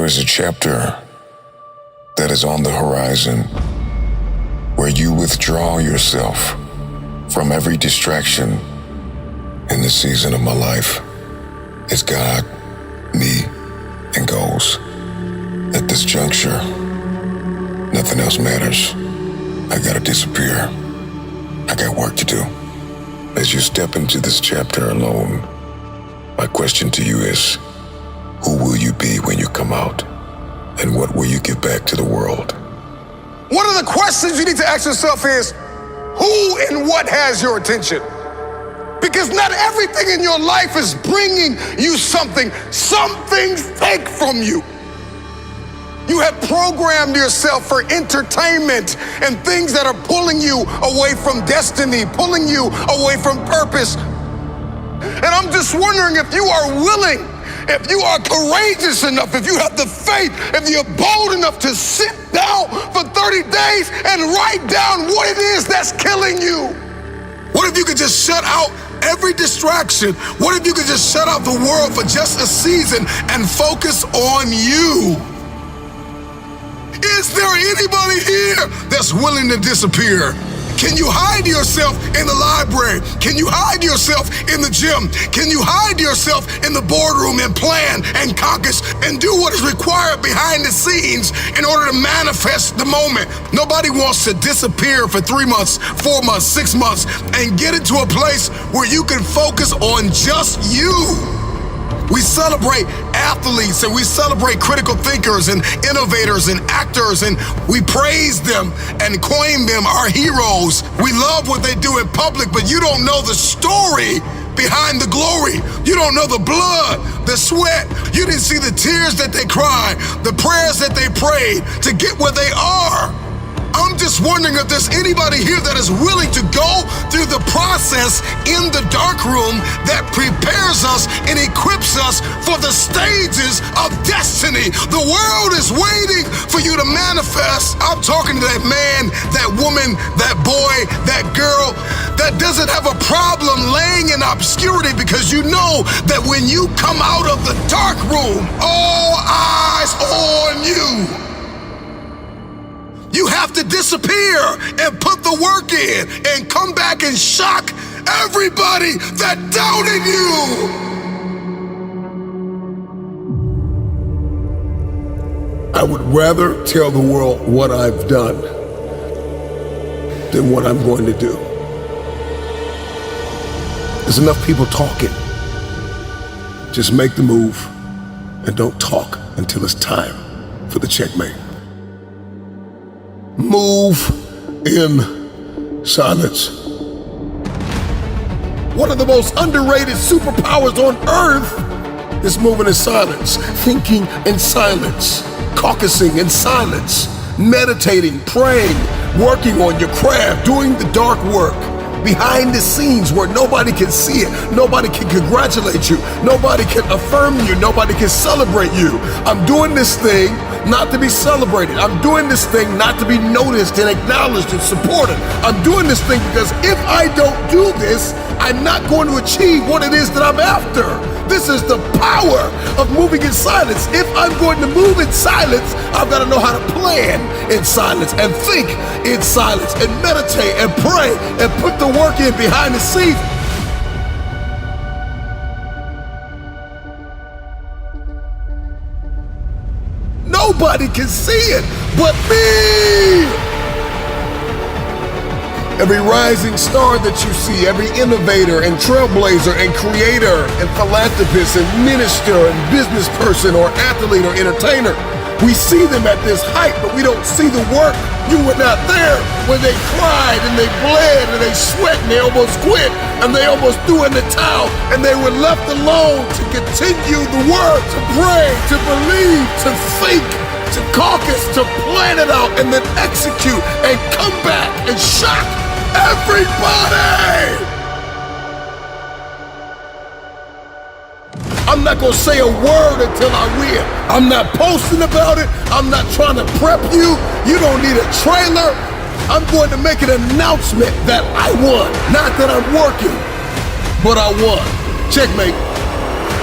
There is a chapter that is on the horizon where you withdraw yourself from every distraction in the season of my life. It's God, me, and goals. At this juncture, nothing else matters. I gotta disappear. I got work to do. As you step into this chapter alone, my question to you is, who will you be when you come out? And what will you give back to the world? One of the questions you need to ask yourself is, who and what has your attention? Because not everything in your life is bringing you something. Some things take from you. You have programmed yourself for entertainment and things that are pulling you away from destiny, pulling you away from purpose. And I'm just wondering if you are willing, if you are courageous enough, if you have the faith, if you're bold enough to sit down for 30 days and write down what it is that's killing you. What if you could just shut out every distraction? What if you could just shut out the world for just a season and focus on you? Is there anybody here that's willing to disappear? Can you hide yourself in the library? Can you hide yourself in the gym? Can you hide yourself in the boardroom and plan and caucus and do what is required behind the scenes in order to manifest the moment? Nobody wants to disappear for 3 months, 4 months, 6 months and get into a place where you can focus on just you. We celebrate athletes and we celebrate critical thinkers and innovators and actors, and we praise them and coin them our heroes. We love what they do in public, but you don't know the story behind the glory. You don't know the blood, the sweat. You didn't see the tears that they cried, the prayers that they prayed to get where they are. I'm just wondering if there's anybody here that is willing to go through the process in the dark room that prepares us and equips us for the stages of destiny. The world is waiting for you to manifest. I'm talking to that man, that woman, that boy, that girl that doesn't have a problem laying in obscurity, because you know that when you come out of the dark room, all eyes on you. You have to disappear and put the work in and come back and shock everybody that doubted you. I would rather tell the world what I've done than what I'm going to do. There's enough people talking. Just make the move and don't talk until it's time for the checkmate. Move in silence. One of the most underrated superpowers on earth is moving in silence, thinking in silence, caucusing in silence, meditating, praying, working on your craft, doing the dark work behind the scenes where nobody can see it, nobody can congratulate you, nobody can affirm you, nobody can celebrate you. I'm doing this thing not to be celebrated. I'm doing this thing not to be noticed and acknowledged and supported. I'm doing this thing because if I don't do this, I'm not going to achieve what it is that I'm after. This is the power of moving in silence. If I'm going to move in silence, I've got to know how to plan in silence and think in silence and meditate and pray and put the work in behind the scenes. Nobody can see it but me. Every rising star that you see, every innovator and trailblazer and creator and philanthropist and minister and business person or athlete or entertainer, we see them at this height, but we don't see the work. You were not there when they cried and they bled and they sweat and they almost quit and they almost threw in the towel and they were left alone to continue the work, to pray, to believe, to think, to caucus, to plan it out and then execute and come back and shock everybody. I'm not gonna say a word until I win. I'm not posting about it. I'm not trying to prep you. You don't need a trailer. I'm going to make an announcement that I won. Not that I'm working, but I won. Checkmate.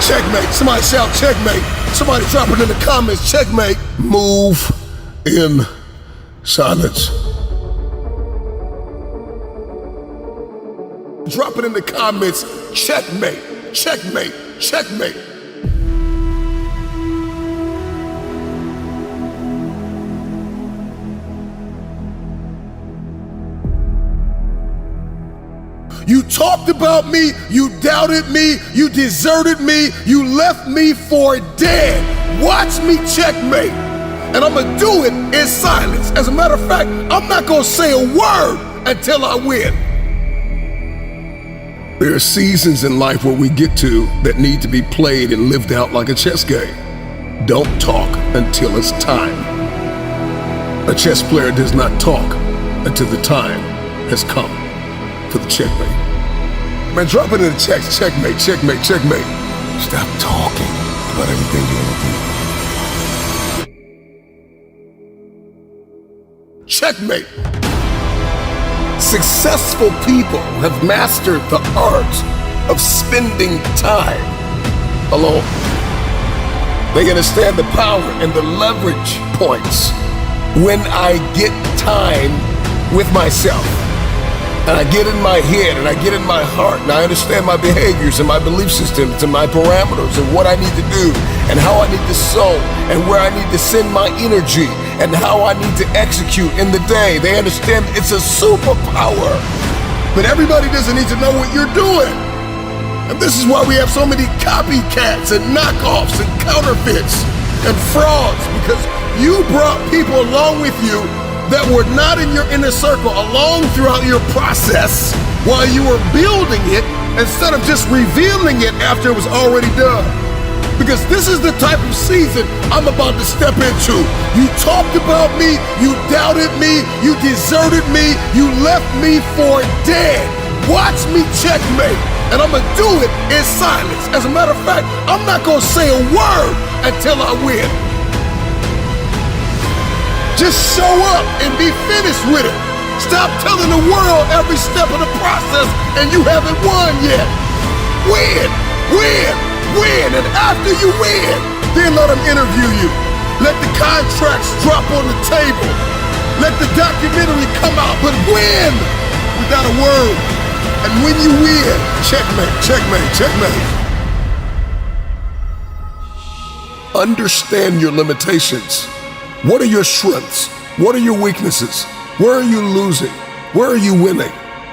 Checkmate. Somebody shout checkmate. Somebody drop it in the comments, checkmate. Move in silence. Drop it in the comments, checkmate, checkmate, checkmate. You talked about me, you doubted me, you deserted me, you left me for dead. Watch me checkmate. And I'm gonna do it in silence. As a matter of fact, I'm not gonna say a word until I win. There are seasons in life where we get to that need to be played and lived out like a chess game. Don't talk until it's time. A chess player does not talk until the time has come for the checkmate. Man, drop it in the text. Checkmate, checkmate, checkmate. Stop talking about everything you want to do. Checkmate. Successful people have mastered the art of spending time alone. They understand the power and the leverage points when I get time with myself. And I get in my head and I get in my heart and I understand my behaviors and my belief systems and my parameters and what I need to do and how I need to sow and where I need to send my energy and how I need to execute in the day. They understand it's a superpower. But everybody doesn't need to know what you're doing. And this is why we have so many copycats and knockoffs and counterfeits and frauds, because you brought people along with you that were not in your inner circle along throughout your process while you were building it instead of just revealing it after it was already done. Because this is the type of season I'm about to step into. You talked about me, you doubted me, you deserted me, you left me for dead. Watch me checkmate, and I'm gonna do it in silence. As a matter of fact, I'm not gonna say a word until I win. Just show up and be finished with it. Stop telling the world every step of the process and you haven't won yet. Win, win, win. And after you win, then let them interview you. Let the contracts drop on the table. Let the documentary come out, but win without a word. And when you win, checkmate, checkmate, checkmate. Understand your limitations. What are your strengths? What are your weaknesses? Where are you losing? Where are you winning?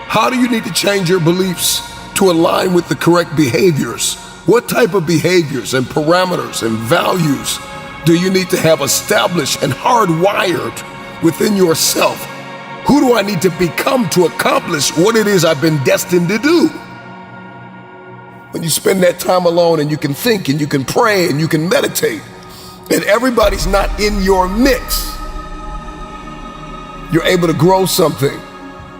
How do you need to change your beliefs to align with the correct behaviors? What type of behaviors and parameters and values do you need to have established and hardwired within yourself? Who do I need to become to accomplish what it is I've been destined to do? When you spend that time alone and you can think and you can pray and you can meditate, and everybody's not in your mix, you're able to grow something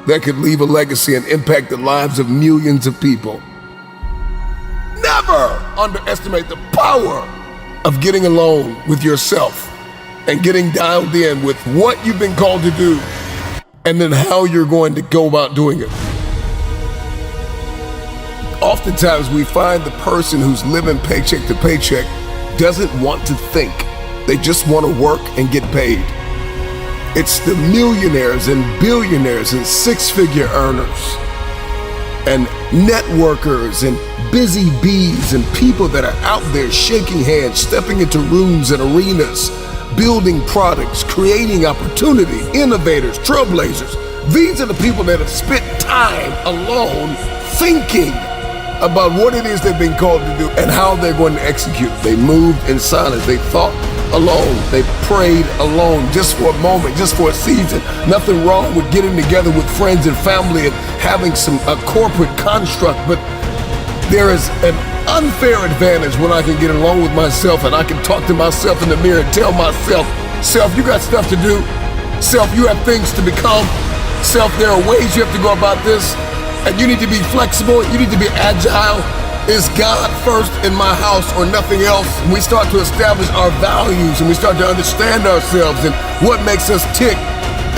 that could leave a legacy and impact the lives of millions of people. Never underestimate the power of getting alone with yourself and getting dialed in with what you've been called to do and then how you're going to go about doing it. Oftentimes we find the person who's living paycheck to paycheck doesn't want to think. They just want to work and get paid. It's the millionaires and billionaires and six-figure earners and networkers and busy bees and people that are out there shaking hands, stepping into rooms and arenas, building products, creating opportunity, innovators, trailblazers. These are the people that have spent time alone thinking about what it is they've been called to do and how they're going to execute. They moved in silence. They thought alone. They prayed alone, just for a moment, just for a season. Nothing wrong with getting together with friends and family and having a corporate construct, but there is an unfair advantage when I can get along with myself and I can talk to myself in the mirror and tell myself, self, you got stuff to do. Self, you have things to become. Self, there are ways you have to go about this. And you need to be flexible, you need to be agile. Is God first in my house or nothing else? And we start to establish our values and we start to understand ourselves and what makes us tick.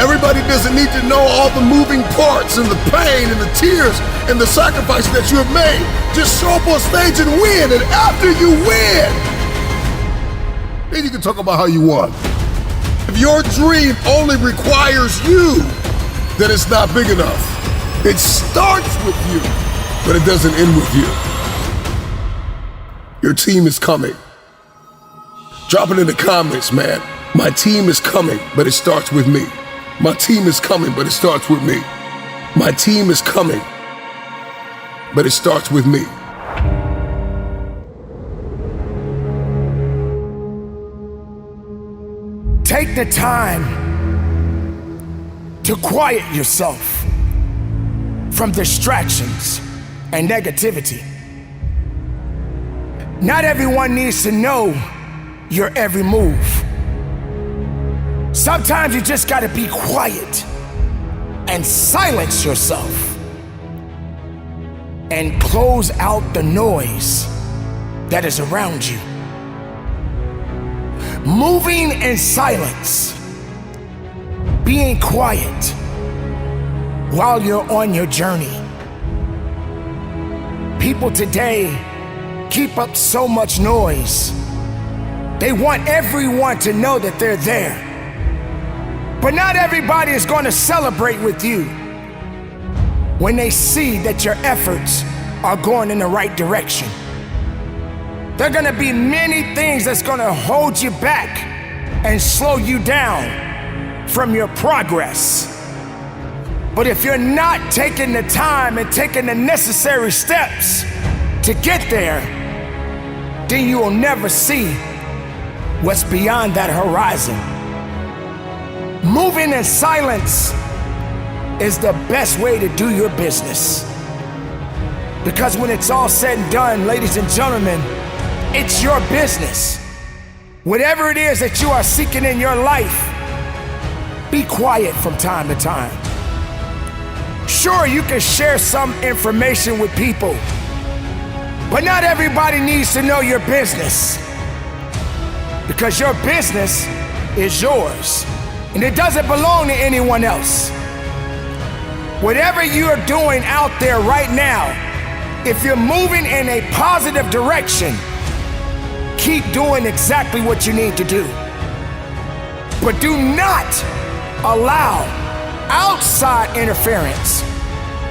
Everybody doesn't need to know all the moving parts and the pain and the tears and the sacrifices that you have made. Just show up on stage and win. And after you win, Then you can talk about how you won. If your dream only requires you, then it's not big enough. It starts with you, but it doesn't end with you. Your team is coming. Drop it in the comments, man. My team is coming, but it starts with me. My team is coming, but it starts with me. My team is coming, but it starts with me. Take the time to quiet yourself from distractions and negativity. Not everyone needs to know your every move. Sometimes you just gotta be quiet and silence yourself and close out the noise that is around you. Moving in silence, being quiet while you're on your journey. People today keep up so much noise. They want everyone to know that they're there. But not everybody is going to celebrate with you when they see that your efforts are going in the right direction. There are gonna be many things that's gonna hold you back and slow you down from your progress. But if you're not taking the time and taking the necessary steps to get there, then you will never see what's beyond that horizon. Moving in silence is the best way to do your business. Because when it's all said and done, ladies and gentlemen, it's your business. Whatever it is that you are seeking in your life, be quiet from time to time. Sure, you can share some information with people, but not everybody needs to know your business. Because your business is yours, and it doesn't belong to anyone else. Whatever you're doing out there right now, if you're moving in a positive direction, keep doing exactly what you need to do. But do not allow outside interference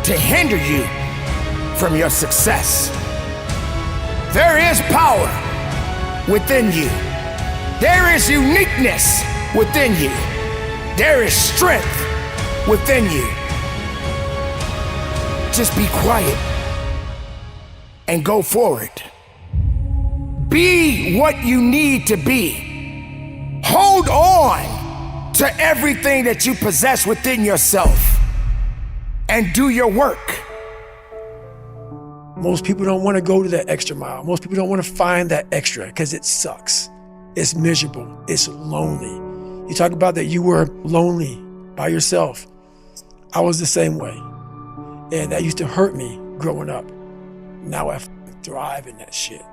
to hinder you from your success. There is power within you. There is uniqueness within you. There is strength within you. Just be quiet and go forward. Be what you need to be. Hold on to everything that you possess within yourself and do your work. Most people don't want to go to that extra mile. Most people don't want to find that extra because it sucks. It's miserable. It's lonely. You talk about that you were lonely by yourself. I was the same way. And that used to hurt me growing up. Now I thrive in that shit.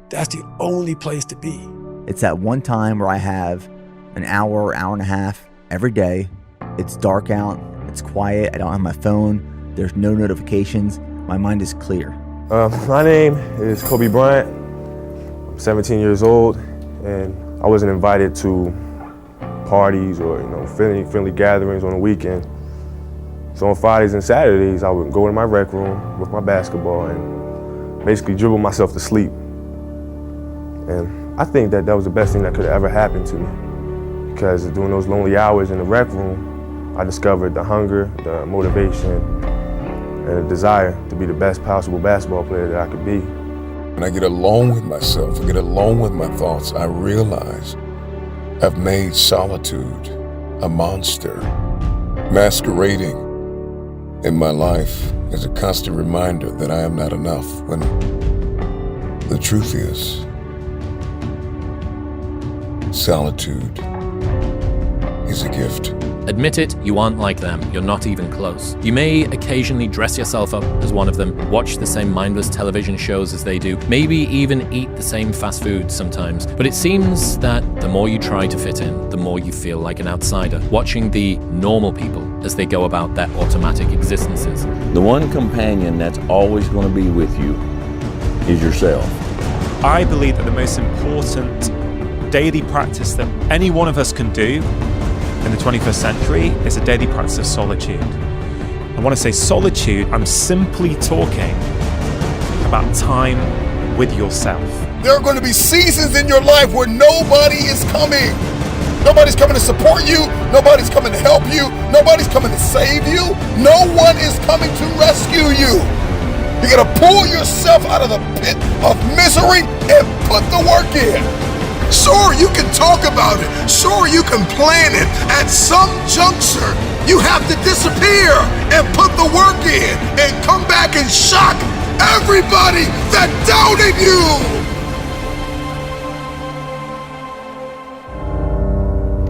That's the only place to be. It's that one time where I have an hour, hour and a half every day. It's dark out, it's quiet, I don't have my phone, there's no notifications, my mind is clear. My name is Kobe Bryant. I'm 17 years old, and I wasn't invited to parties or friendly gatherings on the weekend. So on Fridays and Saturdays, I would go in my rec room with my basketball and basically dribble myself to sleep. And I think that was the best thing that could have ever happened to me, because during those lonely hours in the rec room, I discovered the hunger, the motivation, and the desire to be the best possible basketball player that I could be. When I get alone with myself, I get alone with my thoughts, I realize I've made solitude a monster, masquerading in my life as a constant reminder that I am not enough, when the truth is, solitude is a gift. Admit it, you aren't like them. You're not even close. You may occasionally dress yourself up as one of them, watch the same mindless television shows as they do, maybe even eat the same fast food sometimes. But it seems that the more you try to fit in, the more you feel like an outsider, watching the normal people as they go about their automatic existences. The one companion that's always going to be with you is yourself. I believe that the most important daily practice that any one of us can do in the 21st century is a daily practice of solitude. And when I say solitude, I'm simply talking about time with yourself. There are going to be seasons in your life where nobody is coming. Nobody's coming to support you. Nobody's coming to help you. Nobody's coming to save you. No one is coming to rescue you. You got to pull yourself out of the pit of misery and put the work in. Sure, you can talk about it. Sure, you can plan it. At some juncture, you have to disappear and put the work in and come back and shock everybody that doubted you.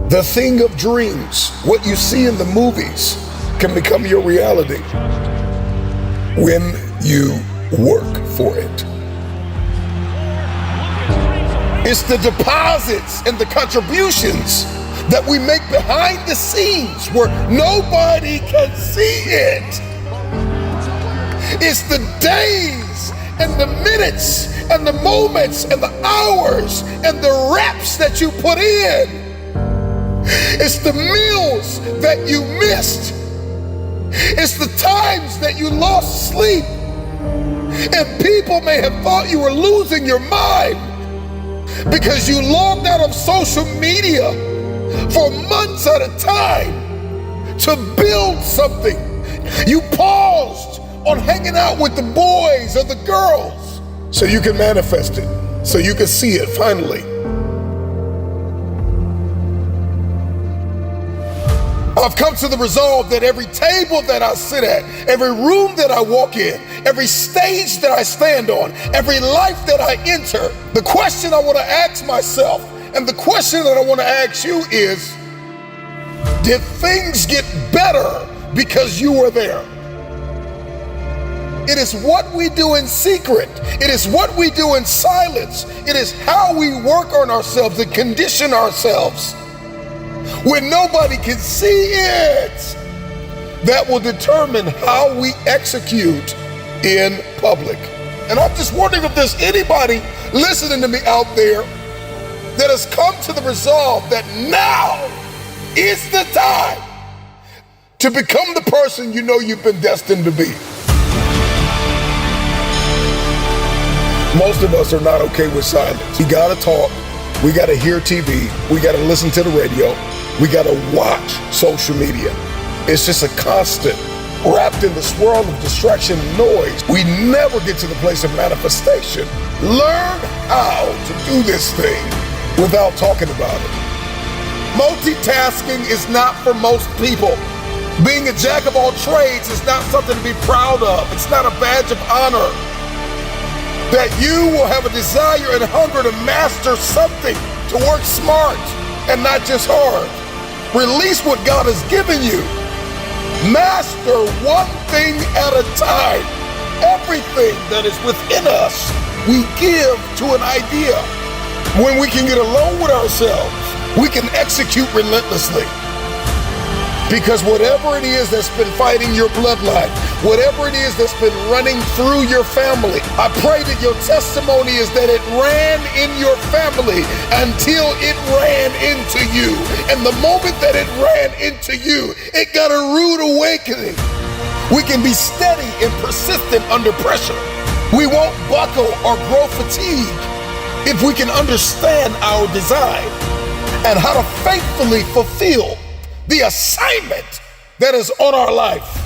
The thing of dreams, what you see in the movies, can become your reality when you work for it. It's the deposits and the contributions that we make behind the scenes where nobody can see it. It's the days and the minutes and the moments and the hours and the reps that you put in. It's the meals that you missed. It's the times that you lost sleep. And people may have thought you were losing your mind because you logged out of social media for months at a time to build something. You paused on hanging out with the boys or the girls so you can manifest it, so you can see it finally. I've come to the resolve that every table that I sit at, every room that I walk in, every stage that I stand on, every life that I enter, the question I want to ask myself and the question that I want to ask you is, did things get better because you were there? It is what we do in secret. It is what we do in silence. It is how we work on ourselves and condition ourselves when nobody can see it, that will determine how we execute in public. And I'm just wondering if there's anybody listening to me out there that has come to the resolve that now is the time to become the person you know you've been destined to be. Most of us are not okay with silence. We gotta talk, we gotta hear TV, we gotta listen to the radio, we gotta watch social media. It's just a constant, wrapped in the swirl of distraction and noise. We never get to the place of manifestation. Learn how to do this thing without talking about it. Multitasking is not for most people. Being a jack of all trades is not something to be proud of. It's not a badge of honor. That you will have a desire and hunger to master something, to work smart and not just hard. Release what God has given you. Master one thing at a time. Everything that is within us, we give to an idea. When we can get alone with ourselves, we can execute relentlessly. Because whatever it is that's been fighting your bloodline, whatever it is that's been running through your family, I pray that your testimony is that it ran in your family until it ran into you. And the moment that it ran into you, it got a rude awakening. We can be steady and persistent under pressure. We won't buckle or grow fatigue if we can understand our design and how to faithfully fulfill the assignment that is on our life.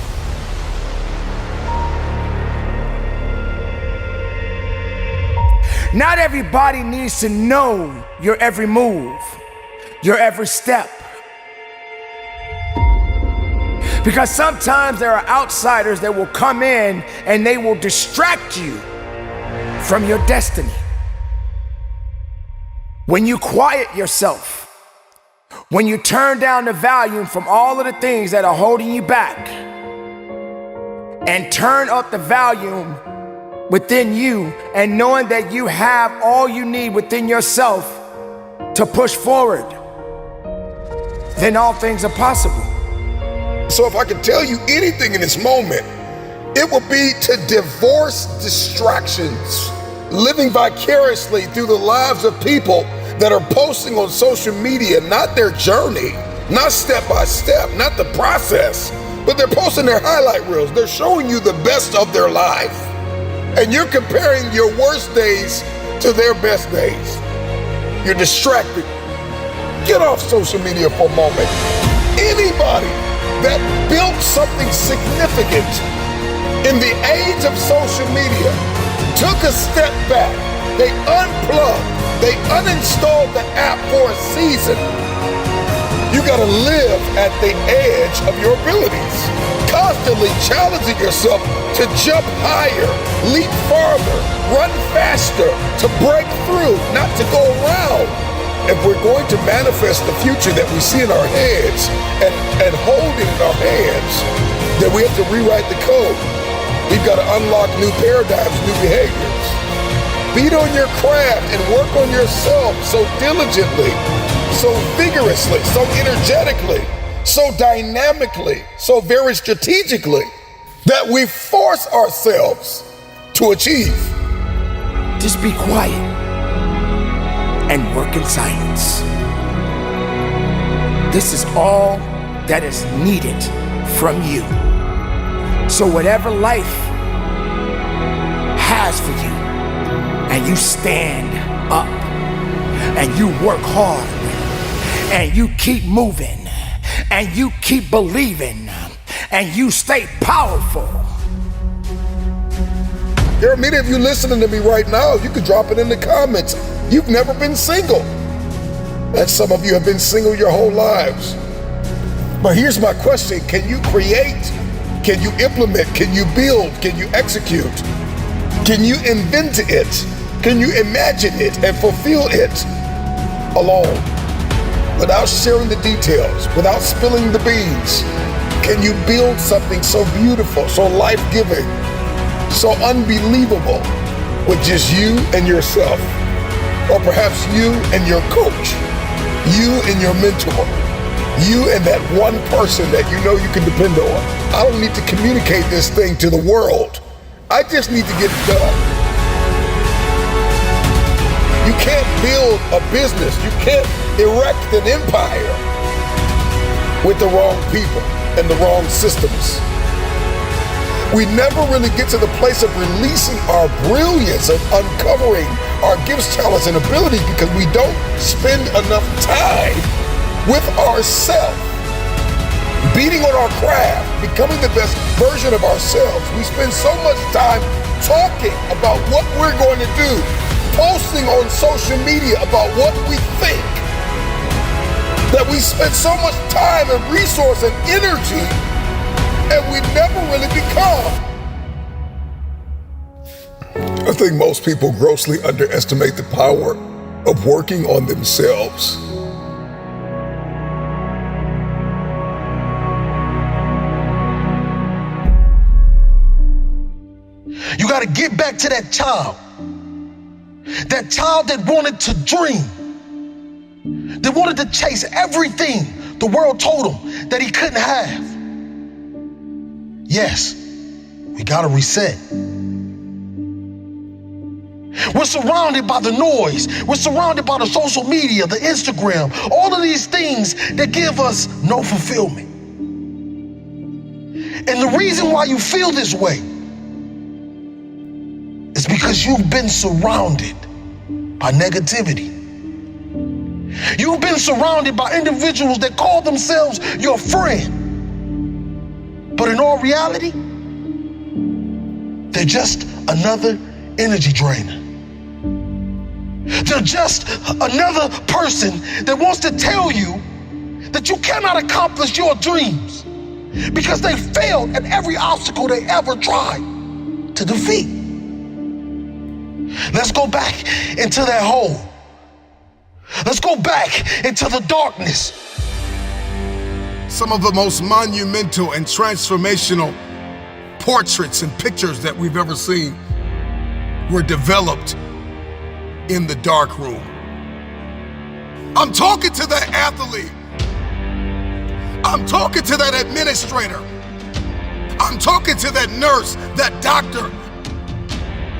Not everybody needs to know your every move, your every step. Because sometimes there are outsiders that will come in and they will distract you from your destiny. When you quiet yourself, when you turn down the volume from all of the things that are holding you back and turn up the volume within you and knowing that you have all you need within yourself to push forward, then all things are possible. So if I could tell you anything in this moment, it would be to divorce distractions. Living vicariously through the lives of people that are posting on social media not their journey, not step by step, not the process, but they're posting their highlight reels. They're showing you the best of their life. And you're comparing your worst days to their best days. You're distracted. Get off social media for a moment. Anybody that built something significant in the age of social media took a step back. They unplugged. They uninstalled the app for a season. You gotta live at the edge of your abilities, constantly challenging yourself to jump higher, leap farther, run faster, to break through, not to go around. If we're going to manifest the future that we see in our heads and hold it in our hands, then we have to rewrite the code. We've got to unlock new paradigms, new behaviors. Beat on your craft and work on yourself so diligently, so vigorously, so energetically, so dynamically, so very strategically that we force ourselves to achieve. Just be quiet and work in silence. This is all that is needed from you. So whatever life has for you, and you stand up, and you work hard, and you keep moving, and you keep believing, and you stay powerful. There are many of you listening to me right now. You can drop it in the comments. You've never been single. And some of you have been single your whole lives. But here's my question. Can you create? Can you implement? Can you build? Can you execute? Can you invent it? Can you imagine it and fulfill it alone? Without sharing the details, without spilling the beans, can you build something so beautiful, so life-giving, so unbelievable with just you and yourself? Or perhaps you and your coach, you and your mentor, you and that one person that you know you can depend on. I don't need to communicate this thing to the world. I just need to get it done. You can't build a business, you can't erect an empire with the wrong people and the wrong systems. We never really get to the place of releasing our brilliance, of uncovering our gifts, talents, and abilities because we don't spend enough time with ourselves, beating on our craft, becoming the best version of ourselves. We spend so much time talking about what we're going to do, posting on social media about what we think, that we spend so much time and resource and energy and we never really become. I think most people grossly underestimate the power of working on themselves. You got to get back to that child that wanted to dream, that wanted to chase everything the world told him that he couldn't have. Yes, we got to reset. We're surrounded by the noise. We're surrounded by the social media, the Instagram, all of these things that give us no fulfillment. And the reason why you feel this way is because you've been surrounded by negativity. You've been surrounded by individuals that call themselves your friend. But in all reality, they're just another energy drainer. They're just another person that wants to tell you that you cannot accomplish your dreams because they failed at every obstacle they ever tried to defeat. Let's go back into that hole. Let's go back into the darkness. Some of the most monumental and transformational portraits and pictures that we've ever seen were developed in the dark room. I'm talking to that athlete. I'm talking to that administrator. I'm talking to that nurse, that doctor.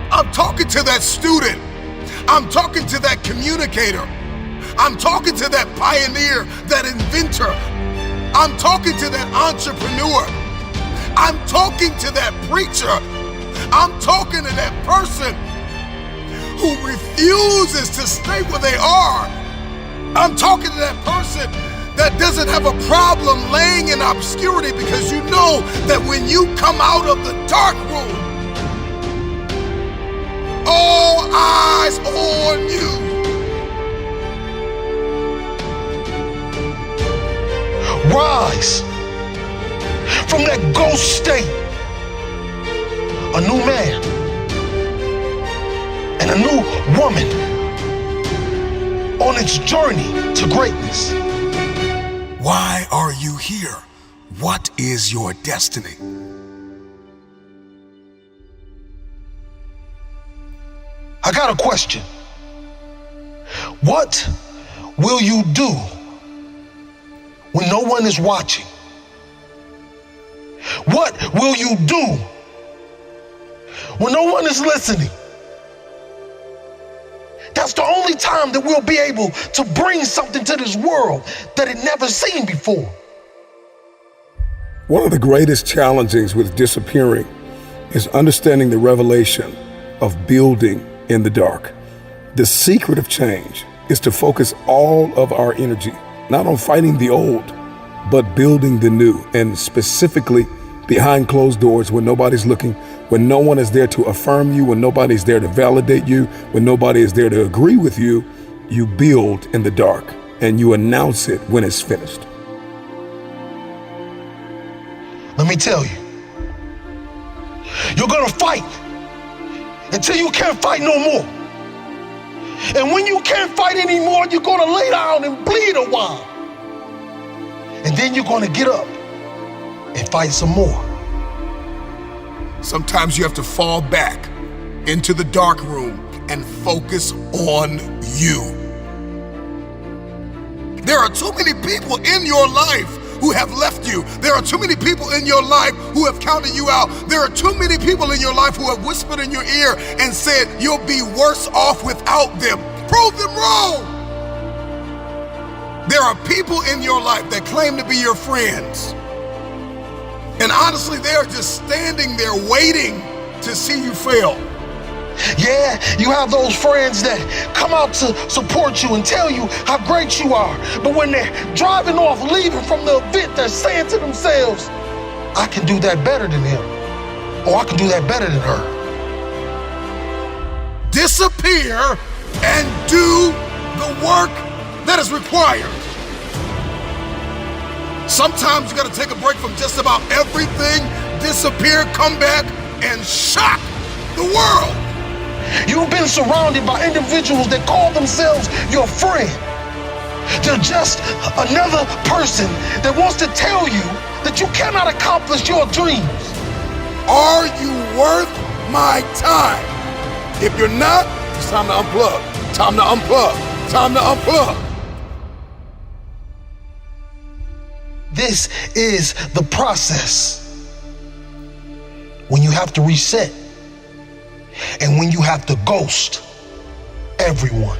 I'm talking to that student. I'm talking to that communicator. I'm talking to that pioneer, that inventor. I'm talking to that entrepreneur. I'm talking to that preacher. I'm talking to that person who refuses to stay where they are. I'm talking to that person that doesn't have a problem laying in obscurity, because you know that when you come out of the dark room, all eyes on you. Rise from that ghost state, a new man and a new woman on its journey to greatness. Why are you here? What is your destiny? I got a question. What will you do when no one is watching? What will you do when no one is listening? That's the only time that we'll be able to bring something to this world that it never seen before. One of the greatest challenges with disappearing is understanding the revelation of building in the dark. The secret of change is to focus all of our energy, not on fighting the old, but building the new, and specifically behind closed doors when nobody's looking, when no one is there to affirm you, when nobody's there to validate you, when nobody is there to agree with you, you build in the dark and you announce it when it's finished. Let me tell you, you're gonna fight until you can't fight no more. And when you can't fight anymore, you're gonna lay down and bleed a while. And then you're gonna get up and fight some more. Sometimes you have to fall back into the dark room and focus on you. There are too many people in your life who have left you. There are too many people in your life who have counted you out. There are too many people in your life who have whispered in your ear and said, you'll be worse off without them. Prove them wrong. There are people in your life that claim to be your friends. And honestly, they are just standing there waiting to see you fail. Yeah, you have those friends that come out to support you and tell you how great you are. But when they're driving off, leaving from the event, they're saying to themselves, I can do that better than him. Or I can do that better than her. Disappear and do the work that is required. Sometimes you gotta take a break from just about everything, disappear, come back, and shock the world. You've been surrounded by individuals that call themselves your friend. They're just another person that wants to tell you that you cannot accomplish your dreams. Are you worth my time? If you're not, it's time to unplug. Time to unplug. Time to unplug. This is the process when you have to reset and when you have to ghost everyone.